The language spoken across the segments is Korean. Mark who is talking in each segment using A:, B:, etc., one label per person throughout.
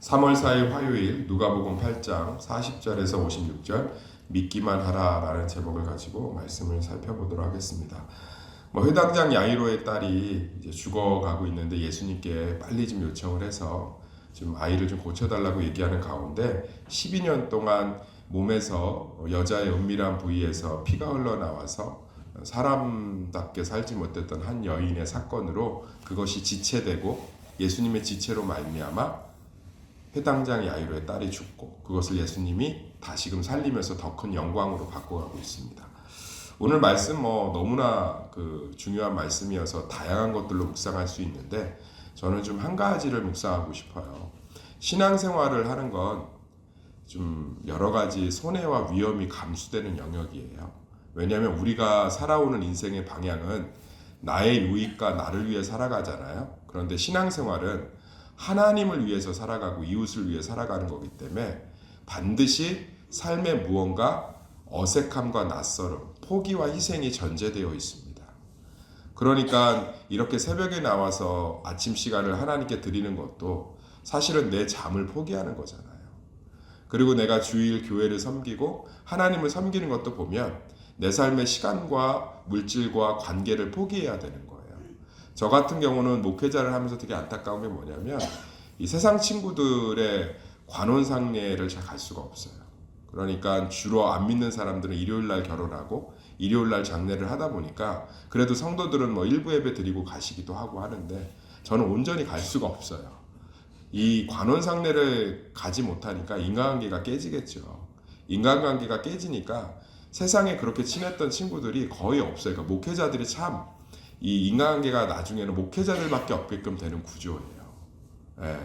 A: 3월 4일 화요일 누가복음 8장 40절에서 56절 믿기만 하라라는 제목을 가지고 말씀을 살펴보도록 하겠습니다. 회당장 야이로의 딸이 이제 죽어가고 있는데 예수님께 빨리 좀 요청을 해서 좀 아이를 좀 고쳐달라고 얘기하는 가운데 12년 동안 몸에서 여자의 은밀한 부위에서 피가 흘러나와서 사람답게 살지 못했던 한 여인의 사건으로 그것이 지체되고 예수님의 지체로 말미암아 회당장 야이로의 딸이 죽고 그것을 예수님이 다시금 살리면서 더 큰 영광으로 바꿔가고 있습니다. 오늘 말씀 너무나 중요한 말씀이어서 다양한 것들로 묵상할 수 있는데 저는 좀 한 가지를 묵상하고 싶어요. 신앙생활을 하는 건 좀 여러 가지 손해와 위험이 감수되는 영역이에요. 왜냐하면 우리가 살아오는 인생의 방향은 나의 유익과 나를 위해 살아가잖아요. 그런데 신앙생활은 하나님을 위해서 살아가고 이웃을 위해 살아가는 거기 때문에 반드시 삶의 무언가 어색함과 낯설음, 포기와 희생이 전제되어 있습니다. 그러니까 이렇게 새벽에 나와서 아침 시간을 하나님께 드리는 것도 사실은 내 잠을 포기하는 거잖아요. 그리고 내가 주일 교회를 섬기고 하나님을 섬기는 것도 보면 내 삶의 시간과 물질과 관계를 포기해야 되는 거예요. 저 같은 경우는 목회자를 하면서 되게 안타까운 게 뭐냐면 이 세상 친구들의 관혼상례를 잘 갈 수가 없어요. 그러니까 주로 안 믿는 사람들은 일요일날 결혼하고 일요일날 장례를 하다 보니까 그래도 성도들은 일부 예배 드리고 가시기도 하고 하는데 저는 온전히 갈 수가 없어요. 이 관혼상례를 가지 못하니까 인간관계가 깨지겠죠. 인간관계가 깨지니까 세상에 그렇게 친했던 친구들이 거의 없어요. 그러니까 목회자들이 참 이 인간관계가 나중에는 목회자들밖에 없게끔 되는 구조예요. 예.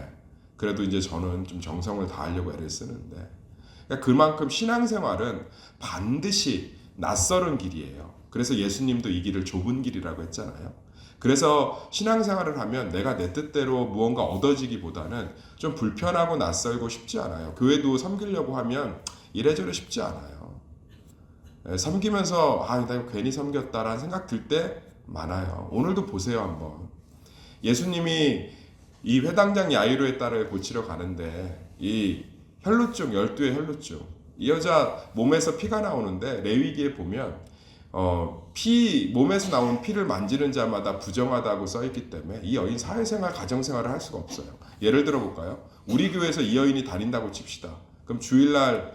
A: 그래도 이제 저는 좀 정성을 다하려고 애를 쓰는데 그러니까 그만큼 신앙생활은 반드시 낯설은 길이에요. 그래서 예수님도 이 길을 좁은 길이라고 했잖아요. 그래서 신앙생활을 하면 내가 내 뜻대로 무언가 얻어지기보다는 좀 불편하고 낯설고 쉽지 않아요. 교회도 섬기려고 하면 이래저래 쉽지 않아요. 섬기면서 나 괜히 섬겼다라는 생각 들 때 많아요. 오늘도 보세요 한번. 예수님이 이 회당장 야이로의 딸을 고치러 가는데 이 혈루증, 12의 혈루증, 이 여자 몸에서 피가 나오는데 레위기에 보면 몸에서 나온 피를 만지는 자마다 부정하다고 써있기 때문에 이 여인 사회생활, 가정생활을 할 수가 없어요. 예를 들어 볼까요? 우리 교회에서 이 여인이 다닌다고 칩시다. 그럼 주일날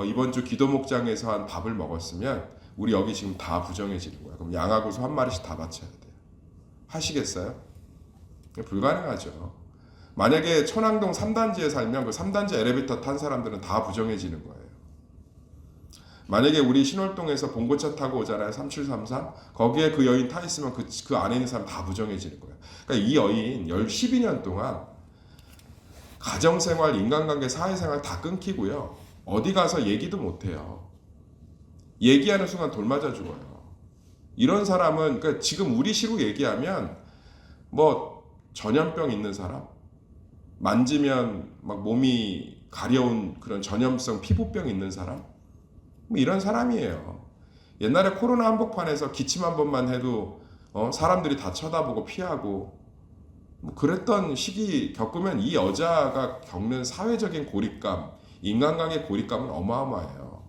A: 이번 주 기도 목장에서 한 밥을 먹었으면 우리 여기 지금 다 부정해지는 거야. 그럼 양하고 소 한 마리씩 다 바쳐야 돼요. 하시겠어요? 불가능하죠. 만약에 천왕동 3단지에 살면 그 3단지 엘리베이터 탄 사람들은 다 부정해지는 거예요. 만약에 우리 신월동에서 봉고차 타고 오잖아요. 3733. 거기에 그 여인 타 있으면 그 안에 있는 사람 다 부정해지는 거예요. 그러니까 이 여인 12년 동안 가정생활, 인간관계, 사회생활 다 끊기고요. 어디 가서 얘기도 못해요. 얘기하는 순간 돌 맞아 죽어요. 이런 사람은 그러니까 지금 우리 시로 얘기하면 전염병 있는 사람, 만지면 막 몸이 가려운 그런 전염성 피부병 있는 사람, 이런 사람이에요. 옛날에 코로나 한복판에서 기침 한 번만 해도 사람들이 다 쳐다보고 피하고 그랬던 시기 겪으면 이 여자가 겪는 사회적인 고립감, 인간관계 고립감은 어마어마해요.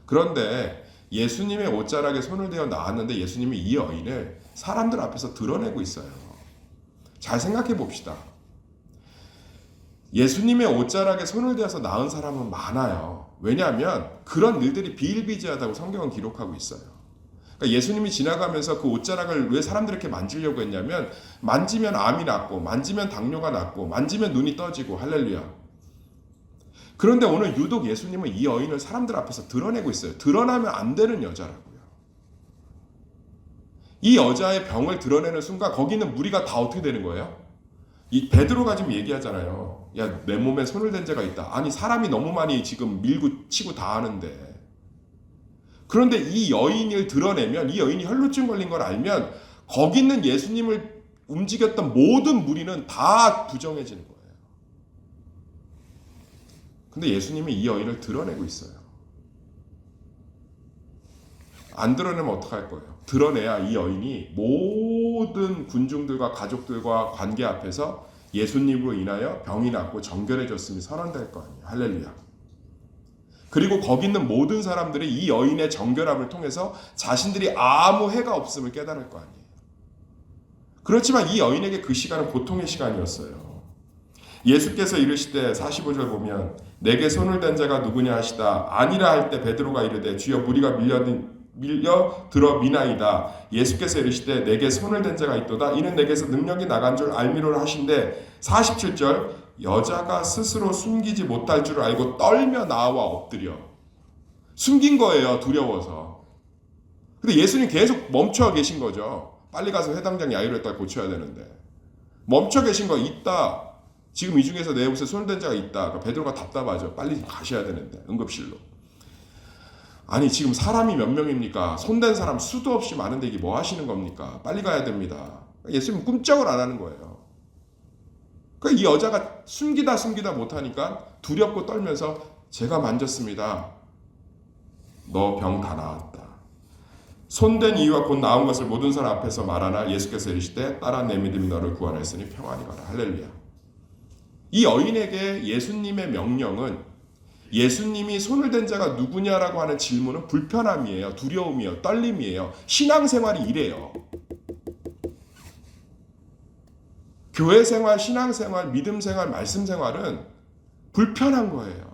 A: 그런데 예수님의 옷자락에 손을 대어 나왔는데 예수님이 이 여인을 사람들 앞에서 드러내고 있어요. 잘 생각해 봅시다. 예수님의 옷자락에 손을 대어서 나은 사람은 많아요. 왜냐하면 그런 일들이 비일비재하다고 성경은 기록하고 있어요. 그러니까 예수님이 지나가면서 그 옷자락을 왜 사람들이 이렇게 만지려고 했냐면 만지면 암이 낫고 만지면 당뇨가 낫고 만지면 눈이 떠지고 할렐루야. 그런데 오늘 유독 예수님은 이 여인을 사람들 앞에서 드러내고 있어요. 드러나면 안 되는 여자라고요. 이 여자의 병을 드러내는 순간 거기 있는 무리가 다 어떻게 되는 거예요? 이 베드로가 지금 얘기하잖아요. 야, 내 몸에 손을 댄 자가 있다. 아니 사람이 너무 많이 지금 밀고 치고 다 하는데. 그런데 이 여인을 드러내면 이 여인이 혈루증 걸린 걸 알면 거기 있는 예수님을 움직였던 모든 무리는 다 부정해지는 거예요. 근데 예수님이 이 여인을 드러내고 있어요. 안 드러내면 어떡할 거예요? 드러내야 이 여인이 모든 군중들과 가족들과 관계 앞에서 예수님으로 인하여 병이 낫고 정결해졌음이 선언될 거 아니에요. 할렐루야. 그리고 거기 있는 모든 사람들이 이 여인의 정결함을 통해서 자신들이 아무 해가 없음을 깨달을 거 아니에요. 그렇지만 이 여인에게 그 시간은 고통의 시간이었어요. 예수께서 이르시되 45절 보면 내게 손을 댄 자가 누구냐 하시다. 아니라 할 때 베드로가 이르되 주여 무리가 밀려들어 미나이다. 예수께서 이르시되 내게 손을 댄 자가 있도다. 이는 내게서 능력이 나간 줄 알미로라 하신데 47절 여자가 스스로 숨기지 못할 줄 알고 떨며 나와 엎드려. 숨긴 거예요. 두려워서. 근데 예수님 계속 멈춰 계신 거죠. 빨리 가서 회당장 야이로의 딸 고쳐야 되는데. 멈춰 계신 거 있다. 지금 이 중에서 내 옷에 손을 댄 자가 있다. 그러니까 베드로가 답답하죠. 빨리 가셔야 되는데 응급실로. 아니 지금 사람이 몇 명입니까? 손댄 사람 수도 없이 많은데 이게 뭐 하시는 겁니까? 빨리 가야 됩니다. 예수님 꿈쩍을 안 하는 거예요. 그러니까 이 여자가 숨기다 못하니까 두렵고 떨면서 제가 만졌습니다. 너 병 다 나았다. 손댄 이유와 곧 나은 것을 모든 사람 앞에서 말하나 예수께서 이르시되 딸아 내 믿음이 너를 구원하였으니 평안히 가라. 할렐루야. 이 여인에게 예수님의 명령은 예수님이 손을 댄 자가 누구냐라고 하는 질문은 불편함이에요. 두려움이에요. 떨림이에요. 신앙생활이 이래요. 교회생활, 신앙생활, 믿음생활, 말씀생활은 불편한 거예요.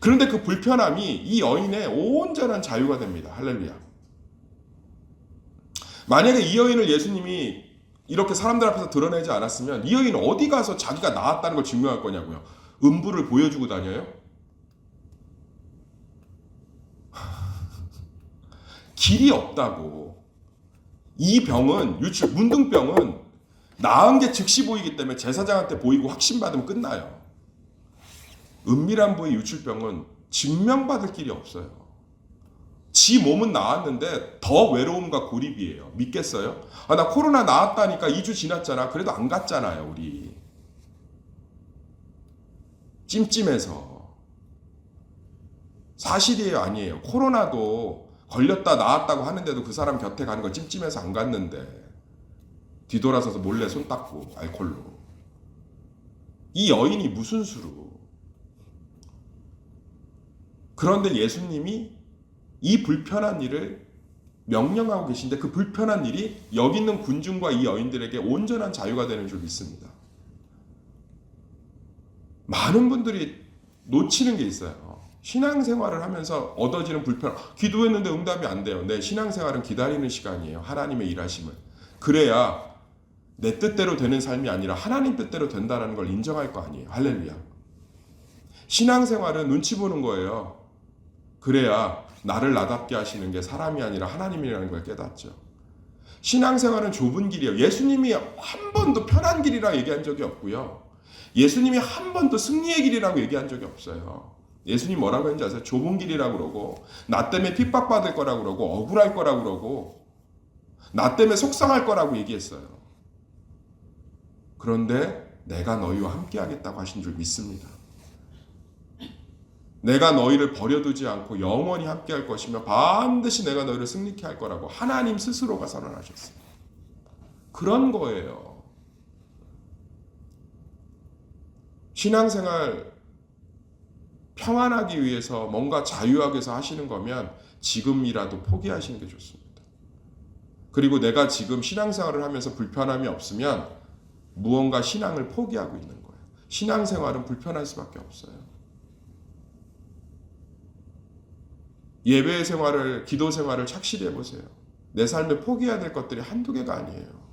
A: 그런데 그 불편함이 이 여인의 온전한 자유가 됩니다. 할렐루야. 만약에 이 여인을 예수님이 이렇게 사람들 앞에서 드러내지 않았으면 이 여인은 어디 가서 자기가 나았다는 걸 증명할 거냐고요. 음부를 보여주고 다녀요? 길이 없다고. 이 병은 문둥병은 나은 게 즉시 보이기 때문에 제사장한테 보이고 확신받으면 끝나요. 은밀한 부의 유출병은 증명받을 길이 없어요. 지 몸은 나았는데 더 외로움과 고립이에요. 믿겠어요? 나 코로나 나았다니까 2주 지났잖아. 그래도 안 갔잖아요, 우리. 찜찜해서. 사실이에요, 아니에요? 코로나도 걸렸다 나았다고 하는데도 그 사람 곁에 가는 거 찜찜해서 안 갔는데 뒤돌아서서 몰래 손 닦고 알콜로. 이 여인이 무슨 수로. 그런데 예수님이 이 불편한 일을 명령하고 계신데 그 불편한 일이 여기 있는 군중과 이 여인들에게 온전한 자유가 되는 줄 믿습니다. 많은 분들이 놓치는 게 있어요. 신앙생활을 하면서 얻어지는 불편. 기도했는데 응답이 안 돼요. 네, 신앙생활은 기다리는 시간이에요. 하나님의 일하심을. 그래야 내 뜻대로 되는 삶이 아니라 하나님 뜻대로 된다는 걸 인정할 거 아니에요. 할렐루야. 신앙생활은 눈치 보는 거예요. 그래야 나를 나답게 하시는 게 사람이 아니라 하나님이라는 걸 깨닫죠. 신앙생활은 좁은 길이에요. 예수님이 한 번도 편한 길이라 얘기한 적이 없고요. 예수님이 한 번도 승리의 길이라고 얘기한 적이 없어요. 예수님 뭐라고 했는지 아세요? 좁은 길이라고 그러고 나 때문에 핍박받을 거라고 그러고 억울할 거라고 그러고 나 때문에 속상할 거라고 얘기했어요. 그런데 내가 너희와 함께 하겠다고 하신 줄 믿습니다. 내가 너희를 버려두지 않고 영원히 함께 할 것이며 반드시 내가 너희를 승리케 할 거라고 하나님 스스로가 선언하셨어요. 그런 거예요. 신앙생활 평안하기 위해서 뭔가 자유하기 위해서 하시는 거면 지금이라도 포기하시는 게 좋습니다. 그리고 내가 지금 신앙생활을 하면서 불편함이 없으면 무언가 신앙을 포기하고 있는 거예요. 신앙생활은 불편할 수밖에 없어요. 예배 생활을, 기도 생활을 착실히 해보세요. 내 삶에 포기해야 될 것들이 한두 개가 아니에요.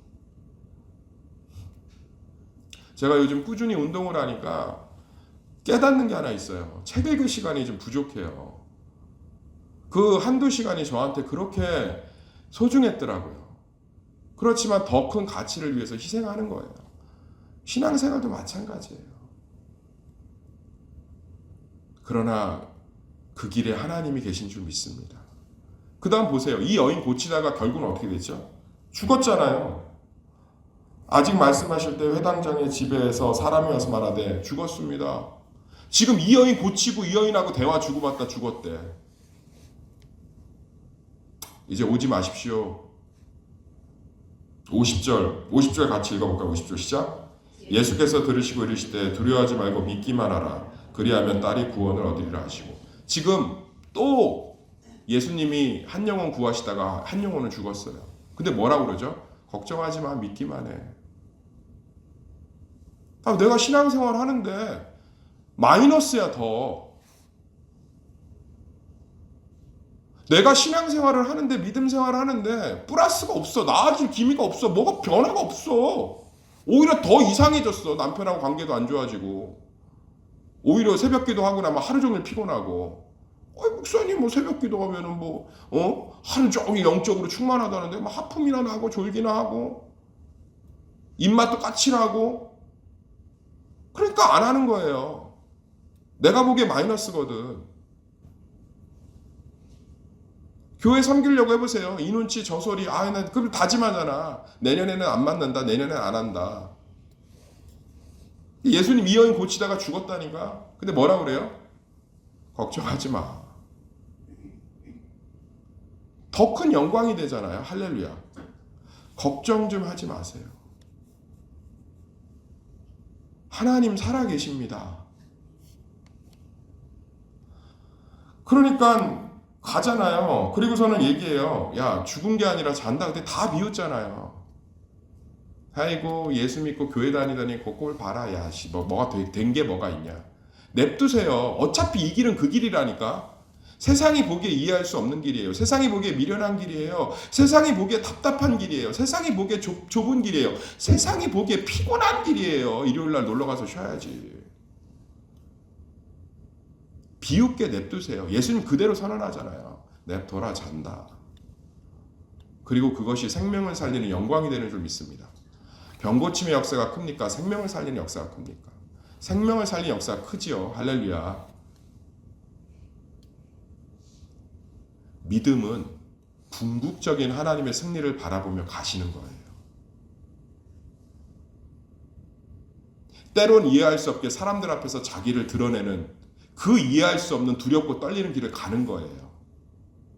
A: 제가 요즘 꾸준히 운동을 하니까 깨닫는 게 하나 있어요. 책 읽을 시간이 좀 부족해요. 그 한두 시간이 저한테 그렇게 소중했더라고요. 그렇지만 더 큰 가치를 위해서 희생하는 거예요. 신앙생활도 마찬가지예요. 그러나 그 길에 하나님이 계신 줄 믿습니다. 그 다음 보세요. 이 여인 고치다가 결국은 어떻게 됐죠? 죽었잖아요. 아직 말씀하실 때 회당장의 집에서 사람이 와서 말하되 죽었습니다. 지금 이 여인 고치고 이 여인하고 대화 주고받다 죽었대. 이제 오지 마십시오. 50절 같이 읽어볼까요? 50절 시작. 예수께서 들으시고 이르시되 두려워하지 말고 믿기만 하라. 그리하면 딸이 구원을 얻으리라 하시고. 지금 또 예수님이 한 영혼 구하시다가 한 영혼은 죽었어요. 근데 뭐라고 그러죠? 걱정하지 마, 믿기만 해. 내가 신앙생활 하는데 마이너스야 더. 내가 신앙생활을 하는데 믿음 생활을 하는데 플러스가 없어. 나아질 기미가 없어. 뭐가 변화가 없어. 오히려 더 이상해졌어. 남편하고 관계도 안 좋아지고. 오히려 새벽 기도하고 나면 하루 종일 피곤하고. 목사님 뭐 새벽 기도하면은 하루 종일 영적으로 충만하다는데 하품이나 나고 졸기나 하고 입맛도 까칠하고. 그러니까 안 하는 거예요. 내가 보기에 마이너스거든. 교회 섬기려고 해보세요. 이 눈치 저 소리. 나 그럼 다짐하잖아. 내년에는 안 만난다. 내년에는 안 한다. 예수님 이 여인 고치다가 죽었다니까. 근데 뭐라 그래요? 걱정하지 마. 더 큰 영광이 되잖아요. 할렐루야. 걱정 좀 하지 마세요. 하나님 살아계십니다. 그러니까 가잖아요. 그리고서는 얘기해요. 야, 죽은 게 아니라 잔다. 근데 다 비웃잖아요. 아이고 예수 믿고 교회 다니더니 그꼴 봐라. 야, 뭐가 된 게 뭐가 있냐. 냅두세요. 어차피 이 길은 그 길이라니까. 세상이 보기에 이해할 수 없는 길이에요. 세상이 보기에 미련한 길이에요. 세상이 보기에 답답한 길이에요. 세상이 보기에 좁은 길이에요. 세상이 보기에 피곤한 길이에요. 일요일날 놀러가서 쉬어야지. 비웃게 냅두세요. 예수님 그대로 선언하잖아요. 냅둬라 잔다. 그리고 그것이 생명을 살리는 영광이 되는 줄 믿습니다. 병고침의 역사가 큽니까? 생명을 살리는 역사가 큽니까? 생명을 살리는 역사가 크지요. 할렐루야. 믿음은 궁극적인 하나님의 승리를 바라보며 가시는 거예요. 때론 이해할 수 없게 사람들 앞에서 자기를 드러내는 그 이해할 수 없는 두렵고 떨리는 길을 가는 거예요.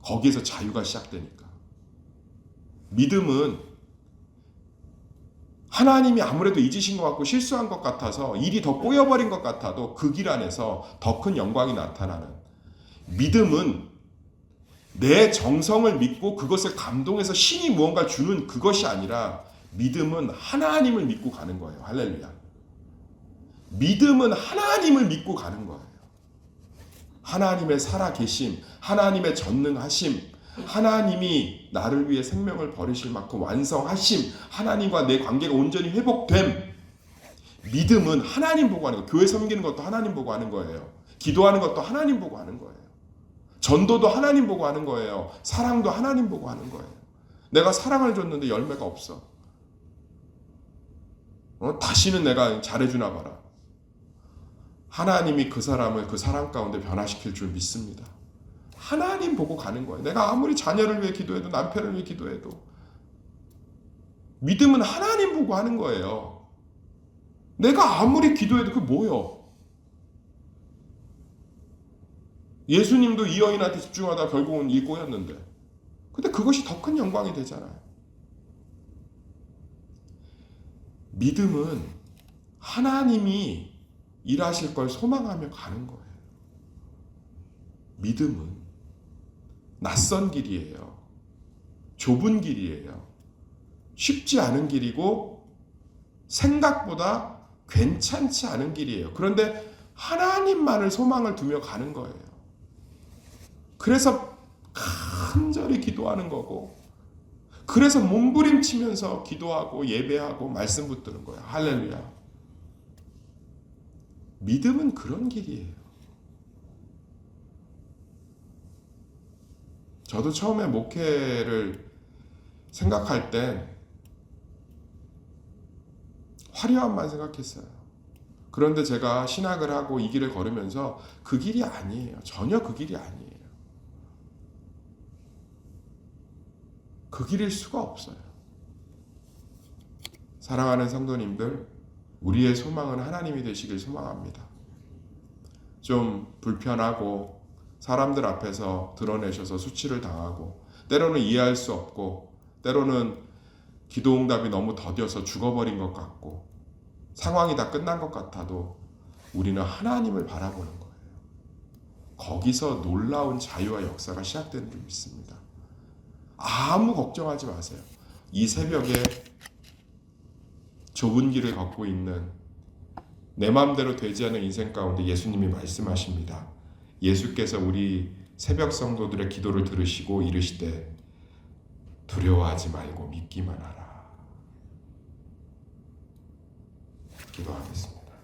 A: 거기에서 자유가 시작되니까. 믿음은 하나님이 아무래도 잊으신 것 같고 실수한 것 같아서 일이 더 꼬여버린 것 같아도 그 길 안에서 더 큰 영광이 나타나는. 믿음은 내 정성을 믿고 그것을 감동해서 신이 무언가 주는 그것이 아니라 믿음은 하나님을 믿고 가는 거예요. 할렐루야. 믿음은 하나님을 믿고 가는 거예요. 하나님의 살아계심, 하나님의 전능하심, 하나님이 나를 위해 생명을 버리실 만큼 완성하심, 하나님과 내 관계가 온전히 회복됨. 믿음은 하나님 보고 하는 거예요. 교회 섬기는 것도 하나님 보고 하는 거예요. 기도하는 것도 하나님 보고 하는 거예요. 전도도 하나님 보고 하는 거예요. 사랑도 하나님 보고 하는 거예요. 내가 사랑을 줬는데 열매가 없어. 다시는 내가 잘해주나 봐라. 하나님이 그 사람을 그 사랑 가운데 변화시킬 줄 믿습니다. 하나님 보고 가는 거예요. 내가 아무리 자녀를 위해 기도해도 남편을 위해 기도해도 믿음은 하나님 보고 하는 거예요. 내가 아무리 기도해도 그게 뭐예요? 예수님도 이 여인한테 집중하다 결국은 일 꼬였는데 근데 그것이 더 큰 영광이 되잖아요. 믿음은 하나님이 일하실 걸 소망하며 가는 거예요. 믿음은 낯선 길이에요. 좁은 길이에요. 쉽지 않은 길이고 생각보다 괜찮지 않은 길이에요. 그런데 하나님만을 소망을 두며 가는 거예요. 그래서 간절히 기도하는 거고 그래서 몸부림치면서 기도하고 예배하고 말씀 붙드는 거예요. 할렐루야. 믿음은 그런 길이에요. 저도 처음에 목회를 생각할 땐 화려함만 생각했어요. 그런데 제가 신학을 하고 이 길을 걸으면서 그 길이 아니에요. 전혀 그 길이 아니에요. 그 길일 수가 없어요. 사랑하는 성도님들, 우리의 소망은 하나님이 되시길 소망합니다. 좀 불편하고 사람들 앞에서 드러내셔서 수치를 당하고 때로는 이해할 수 없고 때로는 기도응답이 너무 더뎌서 죽어버린 것 같고 상황이 다 끝난 것 같아도 우리는 하나님을 바라보는 거예요. 거기서 놀라운 자유와 역사가 시작되는 줄 믿습니다. 아무 걱정하지 마세요. 이 새벽에 좁은 길을 걷고 있는 내 마음대로 되지 않은 인생 가운데 예수님이 말씀하십니다. 예수께서 우리 새벽 성도들의 기도를 들으시고 이르시되 두려워하지 말고 믿기만 하라. 기도하겠습니다.